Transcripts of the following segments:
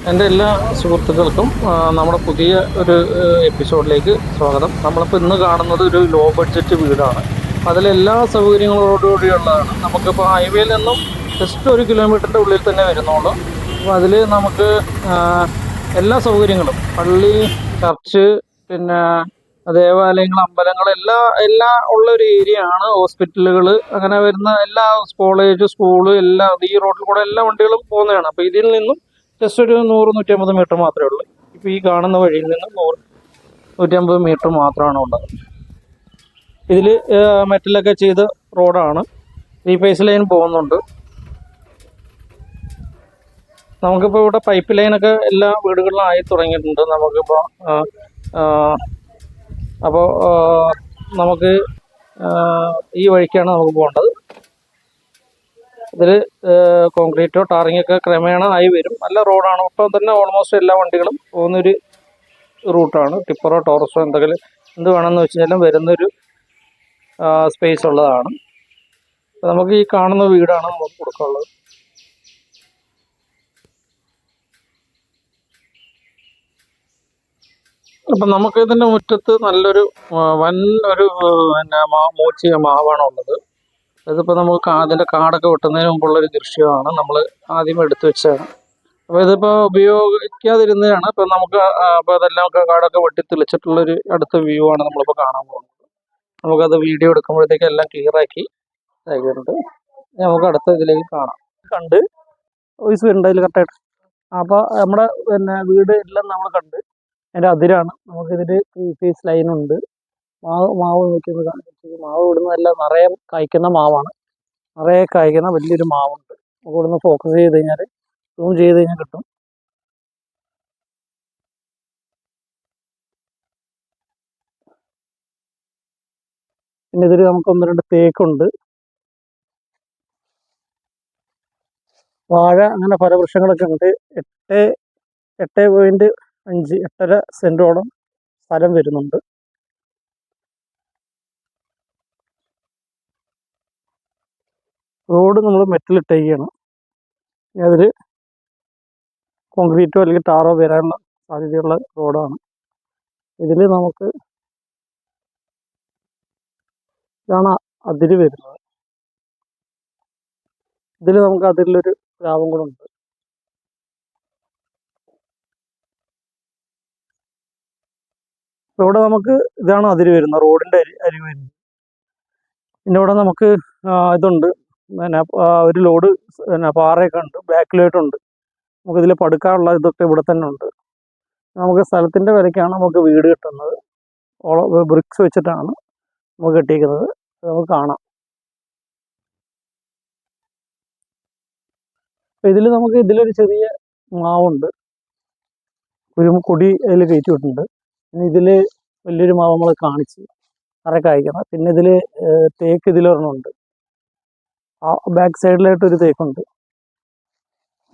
എൻ്റെ എല്ലാ സുഹൃത്തുക്കൾക്കും നമ്മുടെ പുതിയ ഒരു എപ്പിസോഡിലേക്ക് സ്വാഗതം. നമ്മളിപ്പോൾ ഇന്ന് കാണുന്നത് ഒരു ലോ ബഡ്ജറ്റ് വീടാണ്. അതിലെല്ലാ സൗകര്യങ്ങളോടുകൂടിയുള്ളതാണ്. നമുക്കിപ്പോൾ ഹൈവേയിൽ നിന്നും ജസ്റ്റ് 1 കിലോമീറ്ററിൻ്റെ ഉള്ളിൽ തന്നെ വരുന്നുള്ളൂ. അപ്പോൾ അതിൽ നമുക്ക് എല്ലാ സൗകര്യങ്ങളും, പള്ളി, ചർച്ച്, പിന്നെ ദേവാലയങ്ങൾ, അമ്പലങ്ങൾ, എല്ലാം ഉള്ള ഒരു ഏരിയ ആണ്. ഹോസ്പിറ്റലുകൾ, അങ്ങനെ വരുന്ന എല്ലാ കോളേജ്, സ്കൂള് എല്ലാം ഈ റോഡിൽ കൂടെ എല്ലാ വണ്ടികളും പോകുന്നതാണ്. അപ്പോൾ ഇതിൽ നിന്നും ജസ്റ്റ് ഒരു 100-150 മീറ്റർ മാത്രമേ ഉള്ളൂ. ഇപ്പോൾ ഈ കാണുന്ന വഴിയിൽ നിന്ന് 100-150 മീറ്റർ മാത്രമാണ് ഉള്ളത്. ഇതിൽ മെറ്റലൊക്കെ ചെയ്ത റോഡാണ്. റീഫേസ് ലൈൻ പോകുന്നുണ്ട്. നമുക്കിപ്പോൾ ഇവിടെ പൈപ്പ് ലൈനൊക്കെ എല്ലാ വീടുകളിലും ആയി തുടങ്ങിയിട്ടുണ്ട്. നമുക്കിപ്പോൾ അപ്പോൾ നമുക്ക് ഈ വഴിക്കാണ് നമുക്ക് പോകേണ്ടത്. ഇതിൽ കോൺക്രീറ്റോ ടാറിങ്ങൊക്കെ ക്രമേണ ആയി വരും. നല്ല റോഡാണ്. ഇപ്പം തന്നെ ഓൾമോസ്റ്റ് എല്ലാ വണ്ടികളും പോകുന്നൊരു റൂട്ടാണ്. ടിപ്പറോ ടോറസോ എന്ത് വേണമെന്ന് വെച്ച് കഴിഞ്ഞാൽ വരുന്നൊരു സ്പേസ് ഉള്ളതാണ്. നമുക്ക് ഈ കാണുന്ന വീടാണ് നമുക്ക് കൊടുക്കാനുള്ളത്. അപ്പം നമുക്ക് ഇതിൻ്റെ മുറ്റത്ത് നല്ലൊരു പിന്നെ മൂച്ചിയ മാവാണ് ഉള്ളത്. ഇതിപ്പോൾ നമുക്ക് അതിൻ്റെ കാടൊക്കെ വെട്ടുന്നതിന് മുമ്പുള്ളൊരു ദൃശ്യമാണ്. നമ്മൾ ആദ്യം എടുത്തു വെച്ചതാണ്. അപ്പോൾ ഇതിപ്പോൾ ഉപയോഗിക്കാതിരുന്നതാണ്. ഇപ്പോൾ നമുക്ക് അപ്പോൾ അതെല്ലാം കാടൊക്കെ വെട്ടി തെളിച്ചിട്ടുള്ളൊരു അടുത്ത വ്യൂ ആണ് നമ്മളിപ്പോൾ കാണാൻ പോകുന്നത്. നമുക്കത് വീഡിയോ എടുക്കുമ്പോഴത്തേക്ക് എല്ലാം ക്ലിയറാക്കി ആയിട്ടുണ്ട്. നമുക്ക് അടുത്ത ഇതിലേക്ക് കാണാം. കണ്ട് വോയിസ് വരുന്നുണ്ട് അതിൽ കറക്റ്റായിട്ട്. അപ്പോൾ നമ്മുടെ പിന്നെ വീട് എല്ലാം നമ്മൾ കണ്ട് അതിൻ്റെ അതിരാണ്. നമുക്കിതിൽ 3 ഫേസ് ലൈനുണ്ട്. മാവ് നോക്കിയത് മാവ് ഇവിടുന്ന് എല്ലാം നിറയെ കായ്ക്കുന്ന മാവാണ്. നിറയെ കായ്ക്കുന്ന വലിയൊരു മാവുണ്ട്. നമുക്ക് ഇവിടുന്ന് ഫോക്കസ് ചെയ്ത് കഴിഞ്ഞാൽ, സൂം ചെയ്ത് കഴിഞ്ഞാൽ കിട്ടും. പിന്നെ ഇതിൽ നമുക്ക് 1-2 തേക്കുണ്ട്, വാഴ, അങ്ങനെ ഫലവൃക്ഷങ്ങളൊക്കെ ഉണ്ട്. 8.5 സെൻറ്റോളം സ്ഥലം വരുന്നുണ്ട്. റോഡ് നമ്മൾ മെറ്റലിട്ടേക്കാണ്. അതിൽ കോൺക്രീറ്റോ അല്ലെങ്കിൽ ടാറോ വരാനുള്ള സാധ്യതയുള്ള റോഡാണ്. ഇതിൽ നമുക്ക് ഇതാണ് അതിര് വരുന്നത്. ഇതിൽ നമുക്ക് അതിലൊരു ലാഭം കൂടെ ഉണ്ട്. ഇവിടെ നമുക്ക് ഇതാണ് അതിര് വരുന്നത്, റോഡിൻ്റെ അരിക് വരുന്നത്. പിന്നെ ഇവിടെ നമുക്ക് ഇതുണ്ട്, പിന്നെ ഒരു ലോഡ് പിന്നെ പാറയൊക്കെ ഉണ്ട്, ബാക്കിലായിട്ടുണ്ട്. നമുക്കിതിൽ പടുക്കാനുള്ള ഇതൊക്കെ ഇവിടെ തന്നെ ഉണ്ട്. നമുക്ക് സ്ഥലത്തിൻ്റെ വിലയ്ക്കാണ് നമുക്ക് വീട് കിട്ടുന്നത്. ബ്രിക്സ് വെച്ചിട്ടാണ് നമുക്ക് കെട്ടിയിരിക്കുന്നത്. നമുക്ക് കാണാം. നമുക്ക് ഇതിലൊരു ചെറിയ മാവുണ്ട്, ഒരു കൊടി അതിൽ കയറ്റി വിട്ടിട്ടുണ്ട്. പിന്നെ ഇതിൽ വലിയൊരു മാവ് നമ്മൾ കാണിച്ച് നിറയെ കായ്ക്കണം. പിന്നെ ഇതിൽ തേക്ക് ഇതിലൊരെണ്ണമുണ്ട്. ആ ബാക്ക് സൈഡിലായിട്ടൊരു തേക്കുണ്ട്.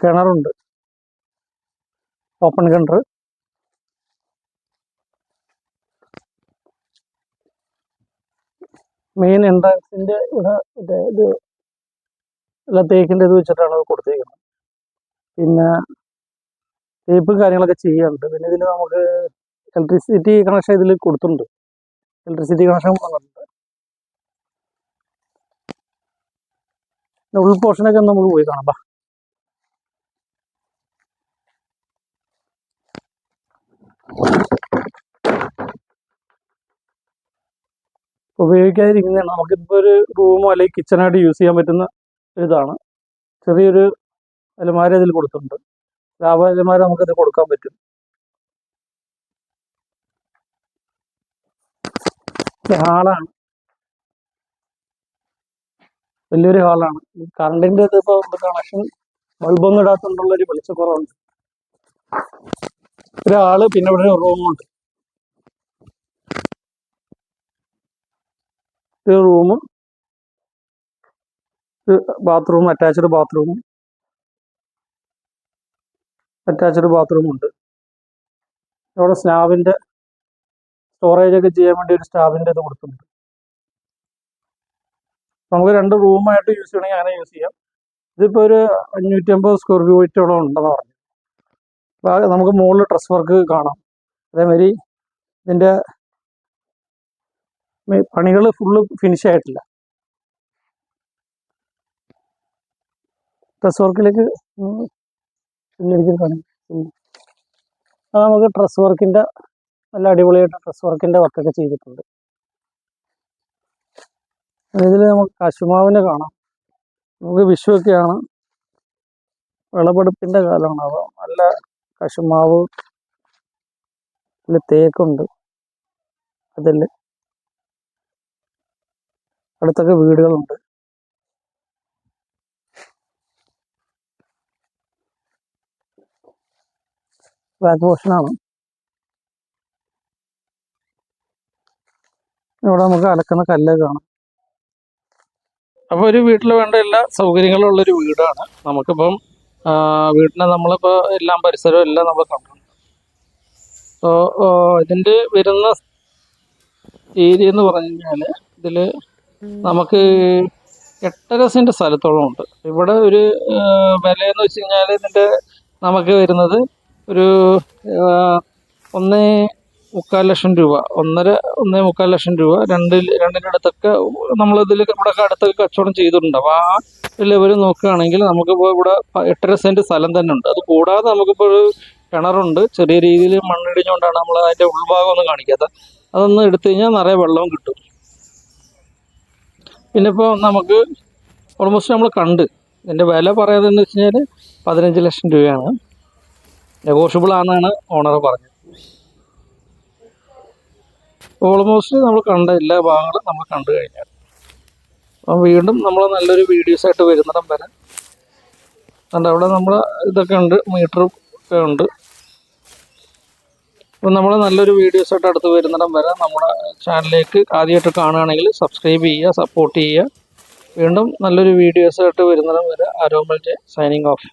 കിണറുണ്ട്, ഓപ്പൺ കിണർ. മെയിൻ എൻട്രൻസിൻ്റെ ഇവിടെ ഇത് എല്ലാ തേക്കിൻ്റെ ഇത് വെച്ചിട്ടാണ് കൊടുത്തിരിക്കുന്നത്. പിന്നെ തേപ്പും കാര്യങ്ങളൊക്കെ ചെയ്യാറുണ്ട്. പിന്നെ ഇതിൽ നമുക്ക് ഇലക്ട്രിസിറ്റി കണക്ഷൻ ഇതിൽ കൊടുത്തിട്ടുണ്ട്. ഇലക്ട്രിസിറ്റി കണക്ഷൻ വന്നിട്ടുണ്ട്. ഉൾ പോർഷനൊക്കെ നമുക്ക് പോയി കാണാം. ഉപയോഗിക്കാതിരിക്കുന്നതാണ്. നമുക്കിപ്പോൾ ഒരു റൂമോ അല്ലെങ്കിൽ കിച്ചണായിട്ട് യൂസ് ചെയ്യാൻ പറ്റുന്ന ഒരിതാണ്. ചെറിയൊരു അലമാര ഇതിൽ കൊടുത്തിട്ടുണ്ട്. ലാഭ അലമാര നമുക്കിത് കൊടുക്കാൻ പറ്റും. ഹാളാണ്, വലിയൊരു ഹാളാണ്. കറണ്ടിൻ്റെ ഇത് ഇപ്പോൾ കണക്ഷൻ ബൾബൊന്നും ഇടാത്തതുകൊണ്ടുള്ളൊരു വെളിച്ചക്കുറവുണ്ട്. ഒരാള്, പിന്നെ ഇവിടെ ഒരു റൂമുണ്ട്. ഒരു റൂമും ബാത്റൂം, അറ്റാച്ച്ഡ് ബാത്റൂം ഉണ്ട്. ഇവിടെ സ്ലാബിൻ്റെ സ്റ്റോറേജൊക്കെ ചെയ്യാൻ വേണ്ടി ഒരു സ്ലാബിൻ്റെ ഇത് കൊടുത്തിട്ടുണ്ട്. നമുക്ക് 2 റൂമായിട്ട് യൂസ് ചെയ്യണമെങ്കിൽ അങ്ങനെ യൂസ് ചെയ്യാം. ഇതിപ്പോൾ ഒരു 550 സ്ക്വയർ ഫീറ്റോളം ഉണ്ടെന്ന് പറഞ്ഞു. നമുക്ക് മുകളിൽ ട്രസ് വർക്ക് കാണാം. അതേമാതിരി ഇതിൻ്റെ പണികൾ ഫുള്ള് ഫിനിഷ് ആയിട്ടില്ല. ട്രസ് വർക്കിലേക്ക് പണി അത് നമുക്ക് ട്രസ് വർക്കിൻ്റെ നല്ല അടിപൊളിയായിട്ട് ട്രസ് വർക്കിൻ്റെ വർക്കൊക്കെ ചെയ്തിട്ടുണ്ട്. ഇതിൽ നമുക്ക് കശുമാവിനെ കാണാം. നമുക്ക് വിഷുവൊക്കെയാണ്, വിളവെടുപ്പിൻ്റെ കാലമാണ്. അപ്പോൾ നല്ല കശുമാവ്, തേക്കുണ്ട്. അതിൽ അടുത്തൊക്കെ വീടുകളുണ്ട്. ബാക്ക് പോർഷനാണ്. ഇവിടെ നമുക്ക് അലക്കുന്ന കല്ല് കാണാം. അപ്പോൾ ഒരു വീട്ടിൽ വേണ്ട എല്ലാ സൗകര്യങ്ങളും ഉള്ളൊരു വീടാണ്. നമുക്കിപ്പം വീട്ടിനെ നമ്മളിപ്പോൾ എല്ലാം പരിസരവും എല്ലാം നമ്മൾ കണ്ടു. അപ്പോൾ ഇതിൻ്റെ വരുന്ന ഏരിയ എന്ന് പറഞ്ഞു കഴിഞ്ഞാൽ ഇതിൽ നമുക്ക് 8.5 സെൻറ്റ് സ്ഥലത്തോളം ഉണ്ട്. ഇവിടെ ഒരു വിലയെന്ന് വെച്ച് കഴിഞ്ഞാൽ ഇതിൻ്റെ നമുക്ക് വരുന്നത് ഒരു 1.25 ലക്ഷം രൂപ, 1.25 ലക്ഷം രൂപ, രണ്ടിൻ്റെ അടുത്തൊക്കെ നമ്മളിതിൽ ഇവിടെ അടുത്തൊക്കെ കച്ചവടം ചെയ്തിട്ടുണ്ട്. അപ്പോൾ ആ ലെവൽ നോക്കുകയാണെങ്കിൽ നമുക്കിപ്പോൾ ഇവിടെ 8.5 സെൻറ്റ് സ്ഥലം തന്നെ ഉണ്ട്. അത് കൂടാതെ നമുക്കിപ്പോൾ ഒരു കിണറുണ്ട്. ചെറിയ രീതിയിൽ മണ്ണിടിഞ്ഞുകൊണ്ടാണ് നമ്മൾ അതിൻ്റെ ഉൾഭാഗം ഒന്നും കാണിക്കാത്തത്. അതൊന്ന് എടുത്തു കഴിഞ്ഞാൽ നിറയെ വെള്ളവും കിട്ടും. പിന്നെ ഇപ്പോൾ നമുക്ക് ഓൾമോസ്റ്റ് നമ്മൾ കണ്ട് ഇതിൻ്റെ വില പറയുന്നതെന്ന് വെച്ച് കഴിഞ്ഞാൽ 15 ലക്ഷം രൂപയാണ്. നെഗോഷ്യബിൾ ആണെന്നാണ് ഓണർ പറഞ്ഞത്. ഓൾമോസ്റ്റ് നമ്മൾ കണ്ട എല്ലാ ഭാഗങ്ങളും നമ്മൾ കണ്ടു കഴിഞ്ഞാൽ അപ്പം വീണ്ടും നമ്മൾ നല്ലൊരു വീഡിയോസായിട്ട് വരുന്നിടം വരെ അതുകൊണ്ട് അവിടെ നമ്മൾ ഇതൊക്കെ ഉണ്ട്, മീറ്ററും ഒക്കെ ഉണ്ട്. അപ്പം നമ്മൾ നല്ലൊരു വീഡിയോസായിട്ട് അടുത്ത് വരുന്നിടം വരെ നമ്മുടെ ചാനലിലേക്ക് ആദ്യമായിട്ട് കാണുകയാണെങ്കിൽ സബ്സ്ക്രൈബ് ചെയ്യുക, സപ്പോർട്ട് ചെയ്യുക. വീണ്ടും നല്ലൊരു വീഡിയോസായിട്ട് വരുന്നിടം വരെ ആരോമൽ ജെ സൈനിങ് ഓഫ്.